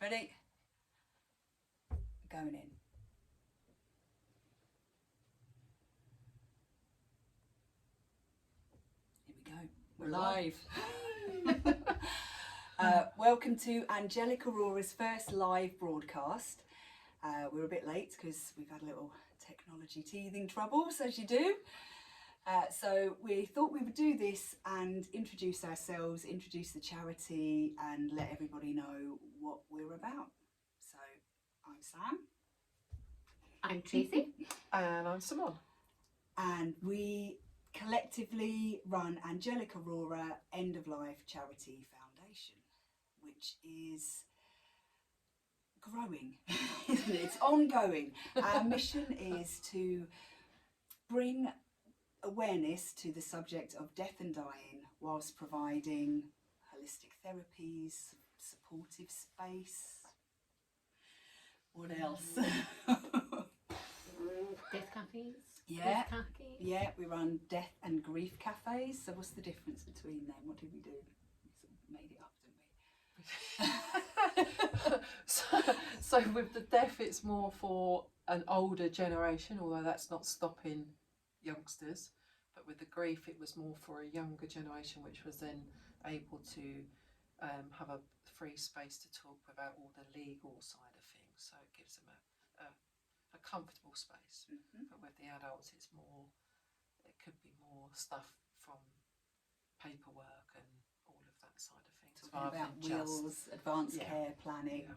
Ready? Going in. Here we go. We're live. Welcome to Angelic Aurora's first live broadcast. We're a bit late because we've had a little technology teething troubles, as you do. So we thought we would do this and introduce ourselves, introduce the charity and let everybody know what we're about. So I'm Sam. I'm Tracy. And I'm Simone. And we collectively run Angelic Aurora End of Life Charity Foundation, which is growing, isn't it? It's ongoing. Our mission is to bring awareness to the subject of death and dying whilst providing holistic therapies, supportive space. What else? Death cafes. Yeah. Grief cafes. Yeah, we run death and grief cafes. So what's the difference between them? What did we do? We sort of made it up, didn't we? so with the deaf, it's more for an older generation, although that's not stopping youngsters. But with the grief, it was more for a younger generation, which was then able to have a free space to talk without all the legal side of things. So it gives them a comfortable space. Mm-hmm. But with the adults, it could be more stuff from paperwork and all of that side of things. Talking about wills, advanced care planning.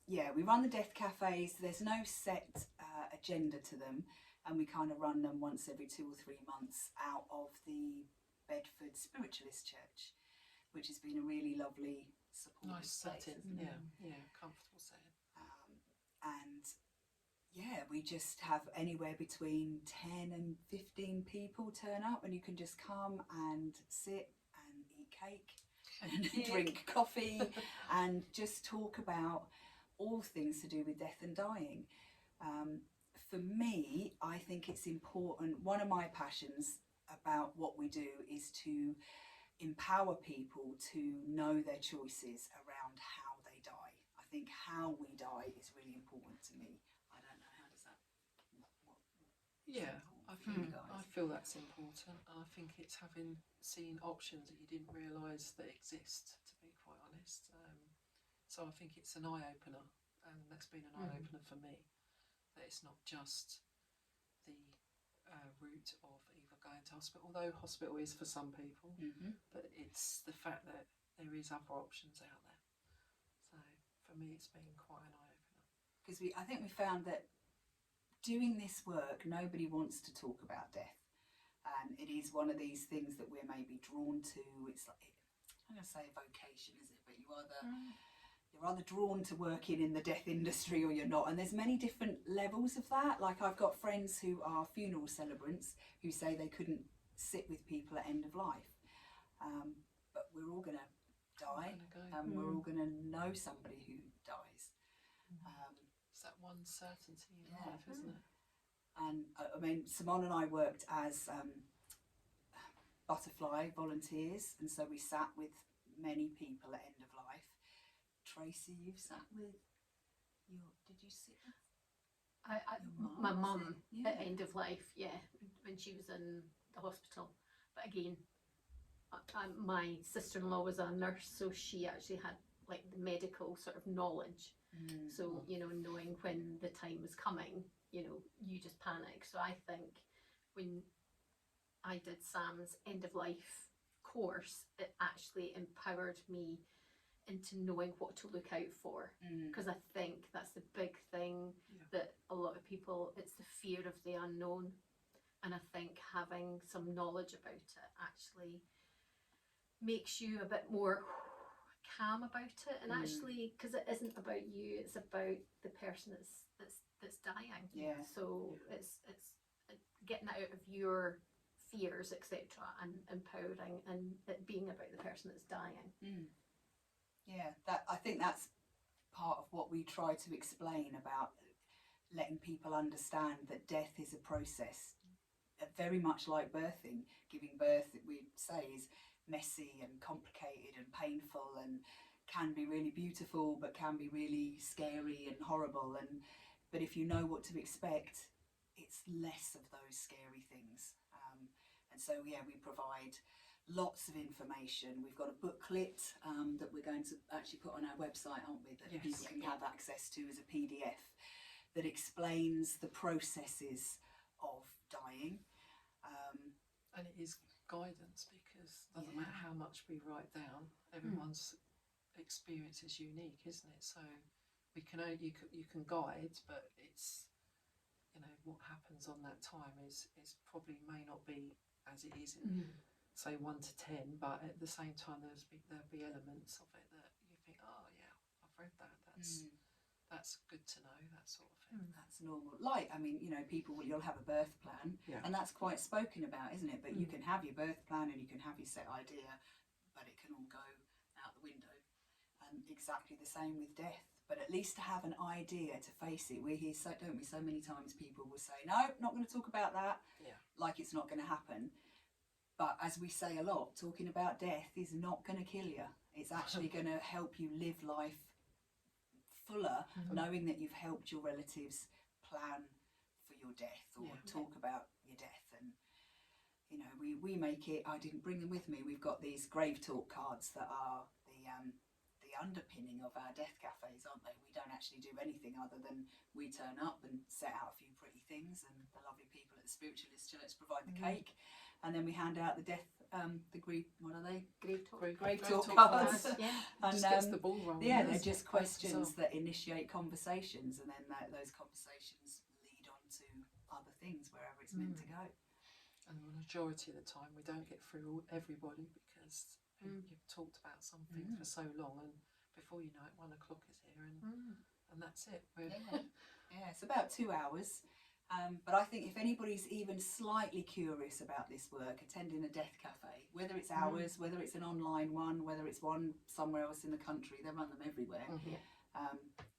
Yeah. We run the death cafes. There's no set agenda to them, and we kind of run them once every 2 or 3 months out of the Bedford Spiritualist Church, which has been a really lovely supportive Nice space, setting. isn't it? Yeah, comfortable setting. And yeah, we just have anywhere between 10 and 15 people turn up, and you can just come and sit and eat cake and drink coffee and just talk about all things to do with death and dying. For me, I think it's important. One of my passions about what we do is to empower people to know their choices around how they die. I think how we die is really important to me. I don't know, how does that... Yeah, I feel feel that's important. I think it's having seen options that you didn't realise that exist, to be quite honest. So I think it's an eye-opener, and that's been an eye-opener for me, that it's not just the route of either going to hospital, although hospital is for some people, but it's the fact that there is other options out there. So for me, it's been quite an eye-opener. Because I think we found that doing this work, nobody wants to talk about death, and it is one of these things that we're maybe drawn to. It's like, I'm going to say a vocation, is it? But you're either drawn to working in the death industry or you're not, and there's many different levels of that. Like, I've got friends who are funeral celebrants who say they couldn't sit with people at end of life, but we're all going to die, and we're all going to know somebody who dies. It's that one certainty in life, isn't it? And I mean, Simone and I worked as butterfly volunteers, and so we sat with many people at end of life. Tracy, you've sat with did you sit with My mum at end of life, when she was in the hospital. But again, my sister-in-law was a nurse, so she actually had like the medical sort of knowledge. So, knowing when the time was coming, you just panic. So I think when I did Sam's end of life course, it actually empowered me into knowing what to look out for, because I think that's the big thing that a lot of people, it's the fear of the unknown, and I think having some knowledge about it actually makes you a bit more calm about it, and actually, because it isn't about you, it's about the person that's dying. So it's getting out of your fears, etc., and empowering, and it being about the person that's dying. I think that's part of what we try to explain about letting people understand that death is a process, very much like birthing. Giving birth, we say, is messy and complicated and painful, and can be really beautiful, but can be really scary and horrible. But if you know what to expect, it's less of those scary things. And so, yeah, we provide lots of information. We've got a booklet that we're going to actually put on our website, aren't we, that Yes. people can have access to as a PDF, that explains the processes of dying. And it is guidance, because it doesn't Yeah. matter how much we write down, everyone's experience is unique, isn't it? So we can only, you can guide, but it's, you know, what happens on that time is probably may not be as it is in say 1 to 10, but at the same time there'll be elements of it that you think, oh yeah, I've read that, that's good to know, that sort of thing. That's normal. Like, I mean, you know, you'll have a birth plan, and that's quite spoken about, isn't it? But you can have your birth plan and you can have your set idea, but it can all go out the window. And exactly the same with death. But at least to have an idea to face it. We hear, don't we, so many times people will say, no, not going to talk about that, like it's not going to happen. But as we say a lot, talking about death is not going to kill you. It's actually going to help you live life fuller, knowing that you've helped your relatives plan for your death or talk about your death. And you know, we make it, I didn't bring them with me, we've got these grave talk cards that are the underpinning of our death cafes, aren't they? We don't actually do anything other than we turn up and set out a few pretty things, and the lovely people at the Spiritualist Church provide the cake, and then we hand out the death what are they? Grave talk. Grave talk cards. Yeah. And Just gets the ball rolling. yeah, they're doesn't just it? questions So- that initiate conversations, and then those conversations lead on to other things wherever it's meant to go. And the majority of the time we don't get through everybody, because you've talked about something for so long, and before you know it 1 o'clock is here, and that's it. Yeah, it's about 2 hours. But I think if anybody's even slightly curious about this work, attending a death cafe, whether it's ours, whether it's an online one, whether it's one somewhere else in the country, they run them everywhere,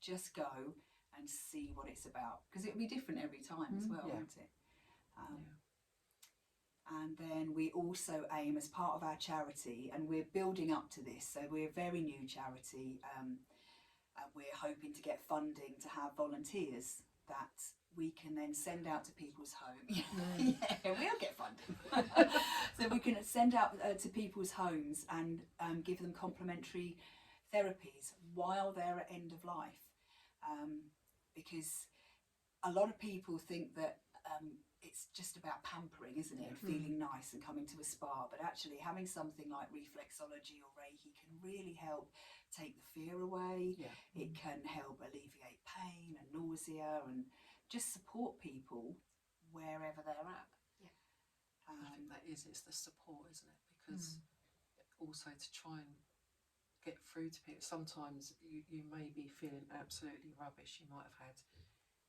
just go and see what it's about, because it'll be different every time as well, won't it? And then we also aim, as part of our charity, and we're building up to this, so we're a very new charity, and we're hoping to get funding to have volunteers that we can then send out to people's homes. Yeah, we'll get funding. So we can send out to people's homes and give them complementary therapies while they're at end of life. Because a lot of people think that it's just about pampering, isn't it? Feeling nice and coming to a spa. But actually having something like reflexology or Reiki can really help take the fear away. It can help alleviate pain and nausea and just support people wherever they're at. I think that it's the support, isn't it? Because also to try and get through to people, sometimes you may be feeling absolutely rubbish. You might have had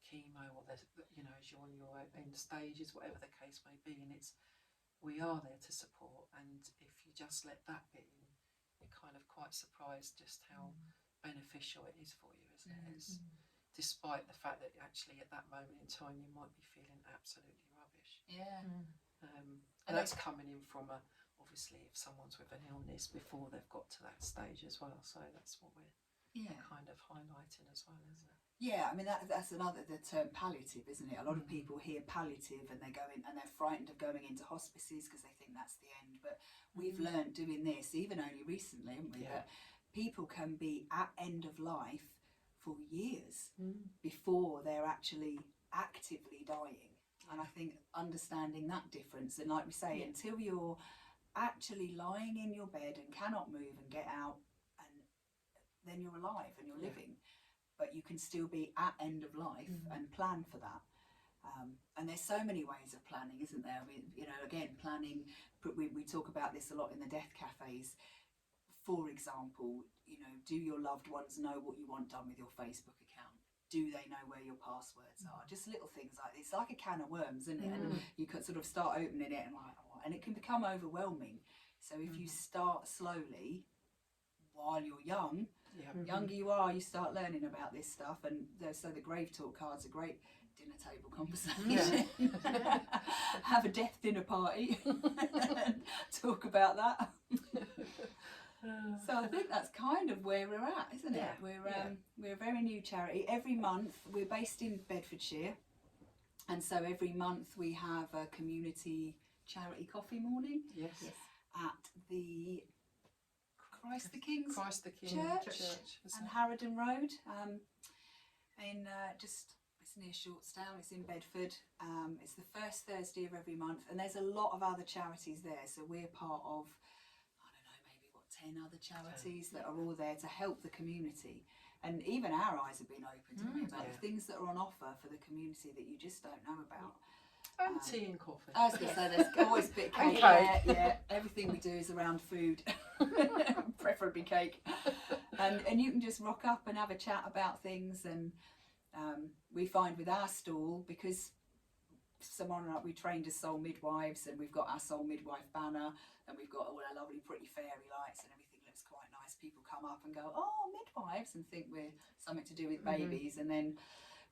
chemo, or you know, as you're on your end stages, whatever the case may be, and we are there to support. And if you just let that bit in, you're kind of quite surprised just how beneficial it is for you, isn't it? Despite the fact that actually at that moment in time you might be feeling absolutely rubbish. And that's coming in from obviously if someone's with an illness before they've got to that stage as well. So that's what we're kind of highlighting as well, isn't it? Yeah, I mean that's the term palliative, isn't it? A lot of people hear palliative and they go in and they're frightened of going into hospices because they think that's the end. But we've learned doing this, even only recently, haven't we, that people can be at end of life for years before they're actually actively dying. And I think understanding that difference, and like we say, until you're actually lying in your bed and cannot move and get out, and then you're alive and you're living. But you can still be at end of life and plan for that. And there's so many ways of planning, isn't there? I mean, you know, again, planning, we talk about this a lot in the death cafes. For example, you know, do your loved ones know what you want done with your Facebook account? Do they know where your passwords are? Just little things like this. It's like a can of worms, isn't it? And you can sort of start opening it and it can become overwhelming. So if you start slowly while you're young, younger you are, you start learning about this stuff. And so the grave talk cards are great dinner table conversation. Have a death dinner party. Talk about that. So I think that's kind of where we're at, isn't it? Yeah, We're a very new charity. Every month, we're based in Bedfordshire, and so every month we have a community charity coffee morning Yes. at the Christ the King's Christ the King Church isn't and it? Harrowden Road. In it's near Shortstown. It's in Bedford. It's the first Thursday of every month, and there's a lot of other charities there. So we're part of, I don't know, maybe 10 other charities that are all there to help the community. And even our eyes have been opened about the things that are on offer for the community that you just don't know about. And tea and coffee. I was going to say there's always a bit of cake. Okay. Yeah. Everything we do is around food, preferably cake. And you can just rock up and have a chat about things. And we find with our stall, because we trained as soul midwives, and we've got our soul midwife banner, and we've got all our lovely pretty fairy lights, and everything looks quite nice. People come up and go, "Oh, midwives," and think we're something to do with babies, and then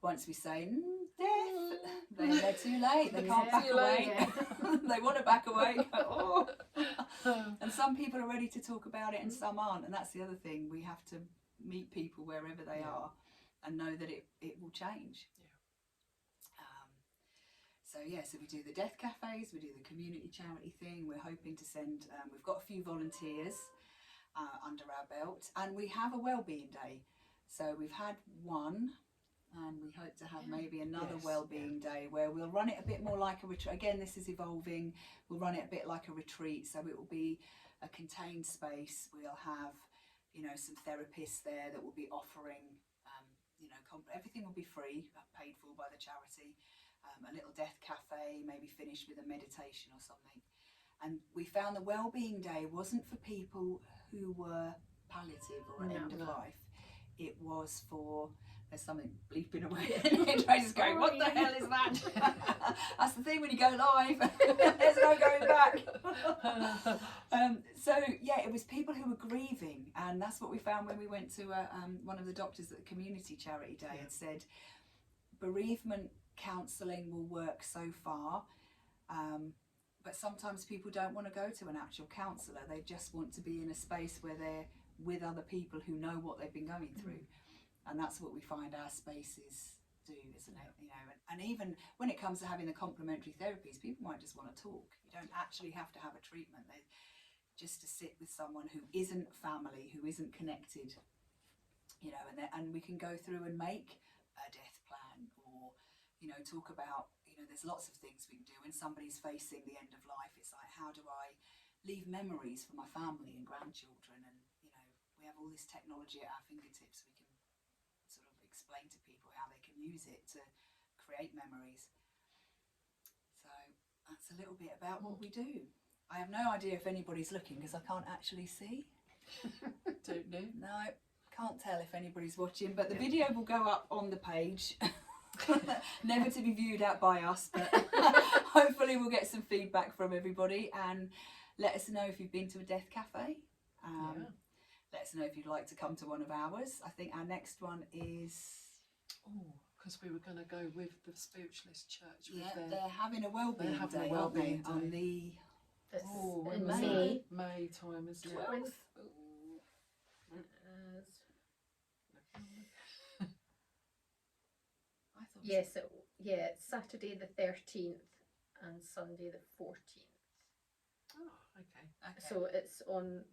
once we say death, then they're too late. They can't back away. They want to back away. Go, oh. And some people are ready to talk about it, and some aren't. And that's the other thing. We have to meet people wherever they are, and know that it will change. So we do the death cafes, we do the community charity thing. We're hoping to send. We've got a few volunteers under our belt, and we have a wellbeing day. So we've had one. And we hope to have maybe another wellbeing day where we'll run it a bit more like a retreat. Again, this is evolving. We'll run it a bit like a retreat, so it will be a contained space. We'll have, some therapists there that will be offering, everything will be free, paid for by the charity. A little death cafe, maybe finished with a meditation or something. And we found the wellbeing day wasn't for people who were palliative or at end of life. It was for, there's something bleeping away, and Tracy's going, "What the hell is that?" That's the thing when you go live. There's no going back. It was people who were grieving, and that's what we found when we went to one of the doctors at the community charity day and said, bereavement counselling will work so far, but sometimes people don't want to go to an actual counsellor. They just want to be in a space where they're with other people who know what they've been going through. And that's what we find our spaces do, isn't it? And even when it comes to having the complementary therapies, people might just want to talk. You don't actually have to have a treatment. Just to sit with someone who isn't family, who isn't connected, and we can go through and make a death plan, or talk about, there's lots of things we can do when somebody's facing the end of life. It's like, how do I leave memories for my family and grandchildren? And we have all this technology at our fingertips. We can sort of explain to people how they can use it to create memories. So that's a little bit about what we do. I have no idea if anybody's looking because I can't actually see. Don't know. No, can't tell if anybody's watching, but the video will go up on the page. Never to be viewed out by us, but hopefully we'll get some feedback from everybody, and let us know if you've been to a death cafe. Let us know if you'd like to come to one of ours. I think our next one is... because we were going to go with the Spiritualist Church. They're having a wellbeing day, aren't they? On the... in May. May time, isn't it? 12th. Yes, it's Saturday the 13th and Sunday the 14th. Oh, okay. So it's on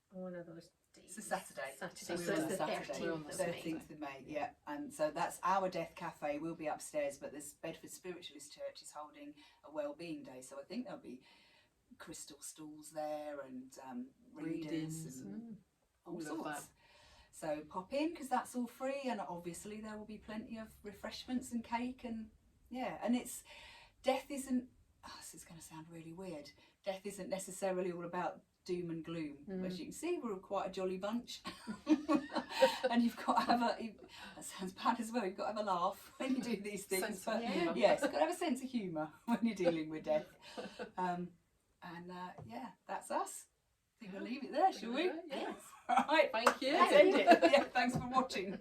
one of those days. It's a Saturday. So we're on it's the Saturday, 13th of May. 13th of May, yeah. And so that's our death cafe. We'll be upstairs, but the Bedford Spiritualist Church is holding a wellbeing day. So I think there'll be crystal stools there and readings and all sorts. So pop in because that's all free, and obviously there will be plenty of refreshments and cake, and death isn't, this is going to sound really weird, death isn't necessarily all about doom and gloom. As you can see, we're quite a jolly bunch. And you've got to have that sounds bad as well, you've got to have a laugh when you do these things. Sense of humour. Yes, you've got to have a sense of humour when you're dealing with death. That's us. I think we'll leave it there, shall we? Yes. All right. Thank you. Let's end it. Thanks for watching.